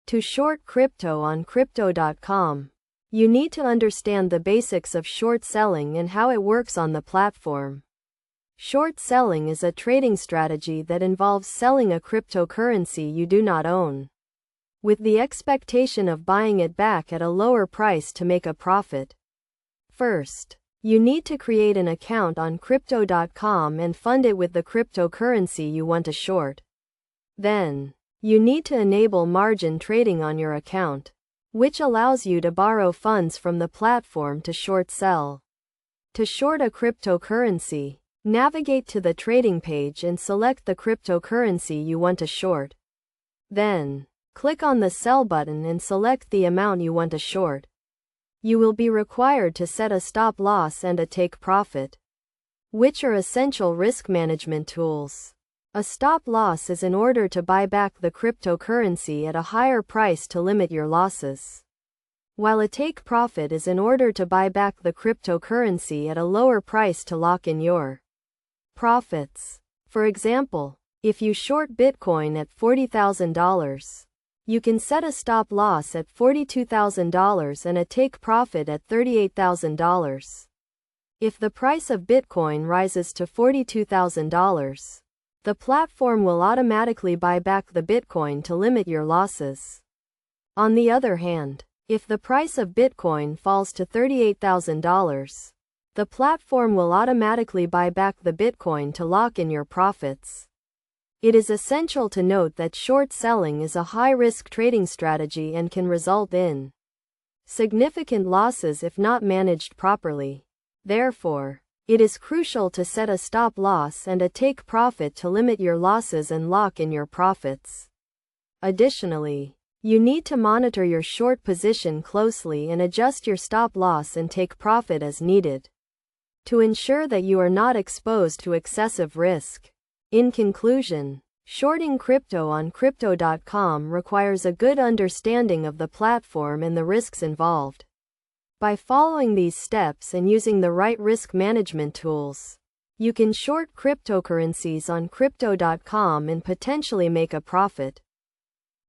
To short crypto on crypto.com, you need to understand the basics of short selling and how it works on the platform. Short selling is a trading strategy that involves selling a cryptocurrency you do not own, with the expectation of buying it back at a lower price to make a profit. First, you need to create an account on crypto.com and fund it with the cryptocurrency you want to short. Then, you need to enable margin trading on your account, which allows you to borrow funds from the platform to short sell. To short a cryptocurrency, navigate to the trading page and select the cryptocurrency you want to short. Then, click on the sell button and select the amount you want to short. You will be required to set a stop loss and a take profit, which are essential risk management tools. A stop loss is in order to buy back the cryptocurrency at a higher price to limit your losses, while a take profit is in order to buy back the cryptocurrency at a lower price to lock in your profits. For example, if you short Bitcoin at $40,000, you can set a stop loss at $42,000 and a take profit at $38,000. If the price of Bitcoin rises to $42,000, the platform will automatically buy back the Bitcoin to limit your losses. On the other hand, if the price of Bitcoin falls to $38,000, the platform will automatically buy back the Bitcoin to lock in your profits. It is essential to note that short selling is a high-risk trading strategy and can result in significant losses if not managed properly. Therefore, it is crucial to set a stop loss and a take profit to limit your losses and lock in your profits. Additionally, you need to monitor your short position closely and adjust your stop loss and take profit as needed, to ensure that you are not exposed to excessive risk. In conclusion, shorting crypto on crypto.com requires a good understanding of the platform and the risks involved. By following these steps and using the right risk management tools, you can short cryptocurrencies on crypto.com and potentially make a profit.